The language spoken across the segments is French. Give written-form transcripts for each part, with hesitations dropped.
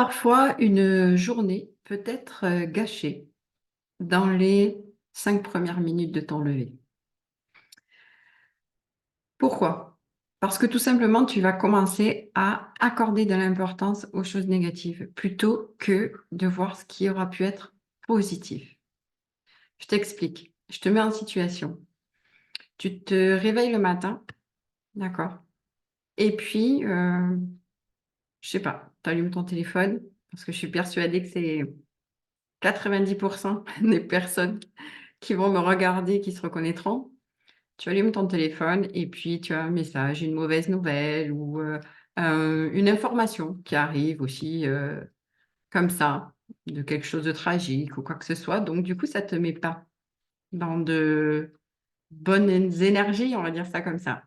Parfois, une journée peut être, gâchée dans les 5 premières minutes de ton lever. Pourquoi? Parce que tout simplement, tu vas commencer à accorder de l'importance aux choses négatives, plutôt que de voir ce qui aura pu être positif. Je t'explique, je te mets en situation. Tu te réveilles le matin, d'accord? Et puis, je sais pas, tu allumes ton téléphone, parce que je suis persuadée que c'est 90 des personnes qui vont me regarder, qui se reconnaîtront. Tu allumes ton téléphone et puis tu as un message, une mauvaise nouvelle ou, une information qui arrive aussi, comme ça, de quelque chose de tragique ou quoi que ce soit. Donc du coup, ça te met pas dans de bonnes énergies, on va dire ça comme ça.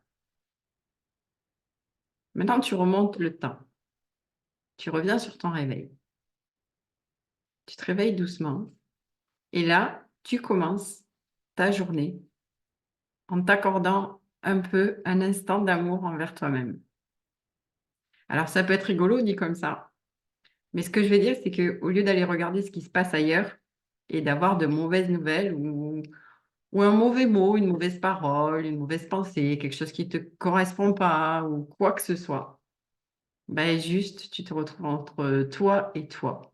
Maintenant, tu remontes le temps. Tu reviens sur ton réveil. Tu te réveilles doucement et là, tu commences ta journée en t'accordant un peu un instant d'amour envers toi-même. Alors ça peut être rigolo dit comme ça, mais ce que je veux dire, c'est qu'au lieu d'aller regarder ce qui se passe ailleurs et d'avoir de mauvaises nouvelles ou un mauvais mot, une mauvaise parole, une mauvaise pensée, quelque chose qui te correspond pas ou quoi que ce soit, ben juste tu te retrouves entre toi et toi.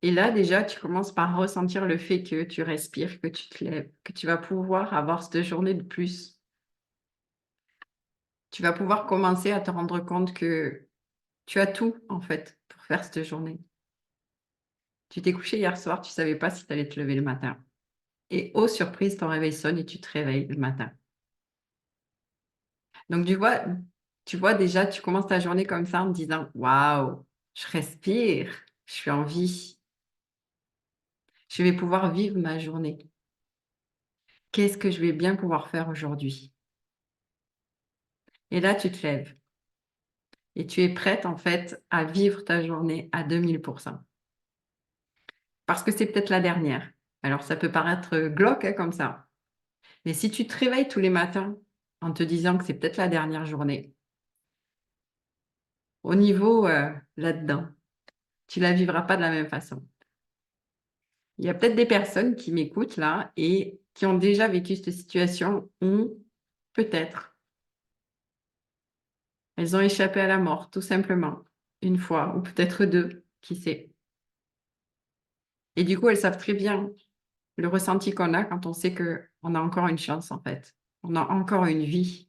Et là déjà, tu commences par ressentir le fait que tu respires, que tu te lèves, que tu vas pouvoir avoir cette journée de plus. Tu vas pouvoir commencer à te rendre compte que tu as tout en fait pour faire cette journée. Tu t'es couché hier soir, tu savais pas si tu allais te lever le matin. Et oh surprise, ton réveil sonne et tu te réveilles le matin. Donc tu vois déjà, tu commences ta journée comme ça en te disant: «Waouh, je respire, je suis en vie, je vais pouvoir vivre ma journée. Qu'est-ce que je vais bien pouvoir faire aujourd'hui?» Et là, tu te lèves et tu es prête en fait à vivre ta journée à 2000%. Parce que c'est peut-être la dernière. Alors ça peut paraître, glauque, hein, comme ça. Mais si tu te réveilles tous les matins en te disant que c'est peut-être la dernière journée, au niveau, là-dedans, tu la vivras pas de la même façon. Il y a peut-être des personnes qui m'écoutent là et qui ont déjà vécu cette situation où peut-être elles ont échappé à la mort, tout simplement, une fois ou peut-être 2, qui sait? Et du coup, elles savent très bien le ressenti qu'on a quand on sait qu'on a encore une chance, en fait. On a encore une vie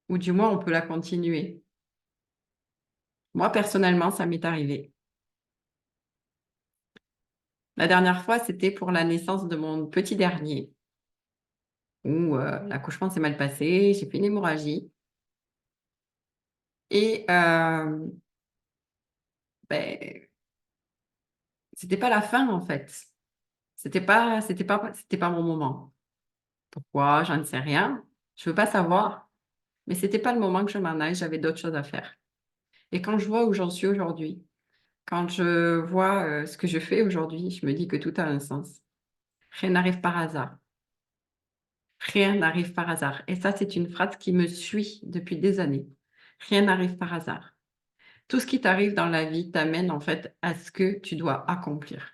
ou du moins on peut la continuer. Moi, personnellement, ça m'est arrivé. La dernière fois, c'était pour la naissance de mon petit dernier où, l'accouchement s'est mal passé, j'ai fait une hémorragie et beh, c'était pas la fin, en fait. C'était pas mon moment. Pourquoi? J'en sais rien. Je veux pas savoir, mais c'était pas le moment que je m'en aille, j'avais d'autres choses à faire. Et quand je vois où j'en suis aujourd'hui, quand je vois, ce que je fais aujourd'hui, je me dis que tout a un sens. Rien n'arrive par hasard. Rien n'arrive par hasard. Et ça, c'est une phrase qui me suit depuis des années. Rien n'arrive par hasard. Tout ce qui t'arrive dans la vie t'amène en fait à ce que tu dois accomplir.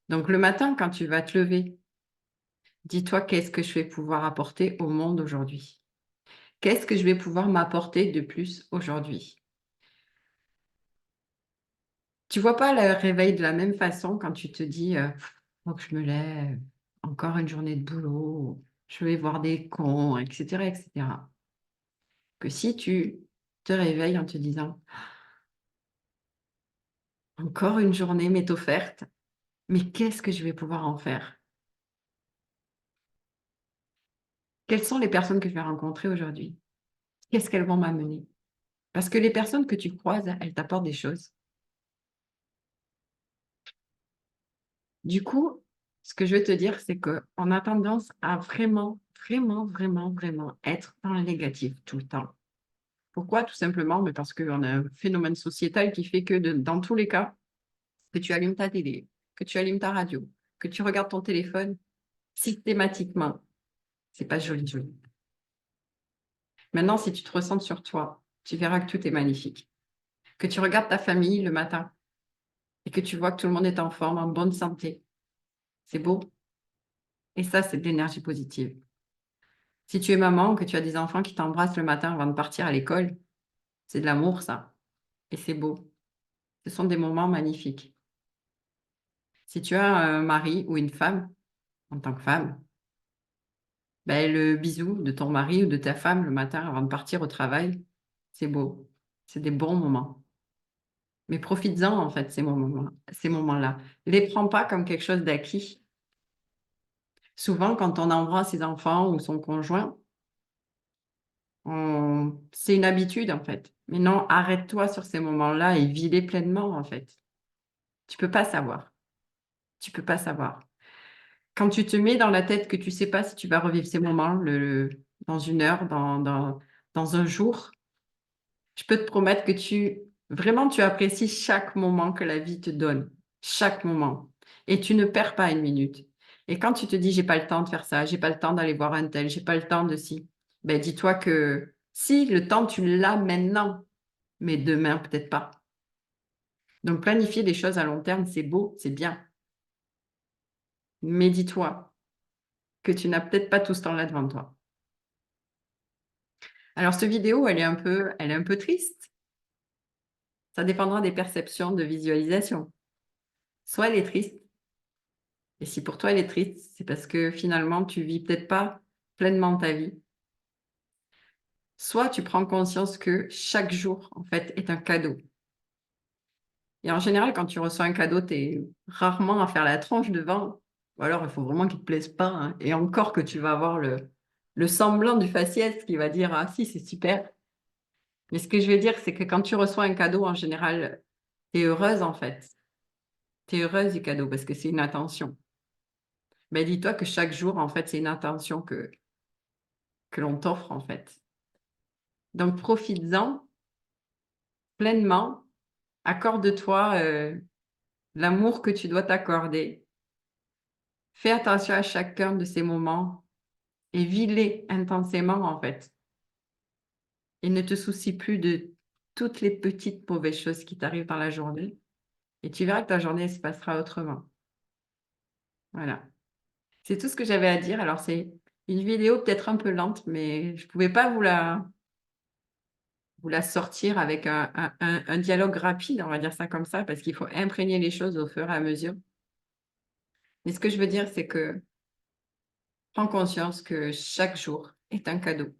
Donc le matin, quand tu vas te lever, dis-toi: «Qu'est-ce que je vais pouvoir apporter au monde aujourd'hui? Qu'est-ce que je vais pouvoir m'apporter de plus aujourd'hui?» Tu vois pas le réveil de la même façon quand tu te dis, «Faut que je me lève, encore une journée de boulot, je vais voir des cons» et cetera. Que si tu te réveilles en te disant: «Encore une journée m'est offerte, mais qu'est-ce que je vais pouvoir en faire? Quelles sont les personnes que je vais rencontrer aujourd'hui? Qu'est-ce qu'elles vont m'amener?» Parce que les personnes que tu croises, elles t'apportent des choses. Du coup, ce que je veux te dire, c'est qu'on a tendance à vraiment, vraiment, vraiment, vraiment être dans le négatif tout le temps. Pourquoi? Tout simplement, mais parce qu'on a un phénomène sociétal qui fait que dans tous les cas, que tu allumes ta télé, que tu allumes ta radio, que tu regardes ton téléphone, systématiquement, c'est pas joli, joli. Maintenant, si tu te recentres sur toi, tu verras que tout est magnifique. Que tu regardes ta famille le matin et que tu vois que tout le monde est en forme, en bonne santé. C'est beau. Et ça, c'est de l'énergie positive. Si tu es maman, que tu as des enfants qui t'embrassent le matin avant de partir à l'école, c'est de l'amour, ça. Et c'est beau. Ce sont des moments magnifiques. Si tu as un mari ou une femme, en tant que femme, ben, le bisou de ton mari ou de ta femme le matin avant de partir au travail, c'est beau. C'est des bons moments. Mais profites-en, en fait, ces moments-là. Ces moments-là. Les prends pas comme quelque chose d'acquis. Souvent, quand on embrasse ses enfants ou son conjoint, c'est une habitude, en fait. Mais non, arrête-toi sur ces moments-là et vis-les pleinement, en fait. Tu peux pas savoir. Tu peux pas savoir. Quand tu te mets dans la tête que tu sais pas si tu vas revivre ces moments dans une heure, dans un jour, je peux te promettre que vraiment, tu apprécies chaque moment que la vie te donne. Chaque moment. Et tu ne perds pas une minute. Et quand tu te dis, j'ai pas le temps de faire ça, j'ai pas le temps d'aller voir un tel, j'ai pas le temps de ci, ben dis-toi que si, le temps, tu l'as maintenant, mais demain, peut-être pas. Donc, planifier des choses à long terme, c'est beau, c'est bien. Mais dis-toi que tu n'as peut-être pas tout ce temps-là devant toi. Alors, cette vidéo, elle est un peu triste. Ça dépendra des perceptions de visualisation. Soit elle est triste, et si pour toi elle est triste, c'est parce que finalement tu vis peut-être pas pleinement ta vie. Soit tu prends conscience que chaque jour, en fait, est un cadeau. Et en général, quand tu reçois un cadeau, tu es rarement à faire la tronche devant. Ou alors, il faut vraiment qu'il te plaise pas, hein. Et encore que tu vas avoir le semblant du faciès qui va dire, ah si, c'est super. Mais ce que je veux dire, c'est que quand tu reçois un cadeau, en général, tu es heureuse, en fait. Tu es heureuse du cadeau parce que c'est une attention. Mais dis-toi que chaque jour, en fait, c'est une attention que l'on t'offre, en fait. Donc, profites-en pleinement. Accorde-toi l'amour que tu dois t'accorder. Fais attention à chacun de ces moments et vis-les intensément, en fait. Et ne te soucie plus de toutes les petites mauvaises choses qui t'arrivent dans la journée. Et tu verras que ta journée se passera autrement. Voilà. C'est tout ce que j'avais à dire. Alors, c'est une vidéo peut-être un peu lente, mais je ne pouvais pas vous la sortir avec un dialogue rapide, on va dire ça comme ça, parce qu'il faut imprégner les choses au fur et à mesure. Mais ce que je veux dire, c'est que prends conscience que chaque jour est un cadeau.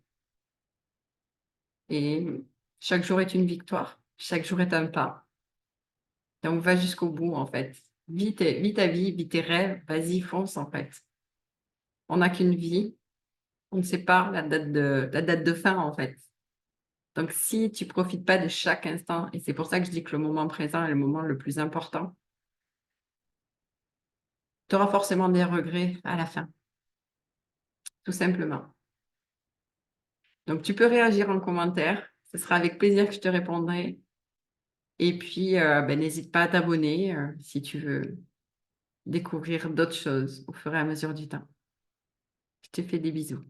Et chaque jour est une victoire. Chaque jour est un pas. Donc, va jusqu'au bout, en fait. Vis ta vie, vis tes rêves. Vas-y, fonce, en fait. On n'a qu'une vie. On ne sait pas la date de fin, en fait. Donc, si tu profites pas de chaque instant, et c'est pour ça que je dis que le moment présent est le moment le plus important, tu auras forcément des regrets à la fin, tout simplement. Donc, tu peux réagir en commentaire. Ce sera avec plaisir que je te répondrai. Et puis, n'hésite pas à t'abonner si tu veux découvrir d'autres choses au fur et à mesure du temps. Je te fais des bisous.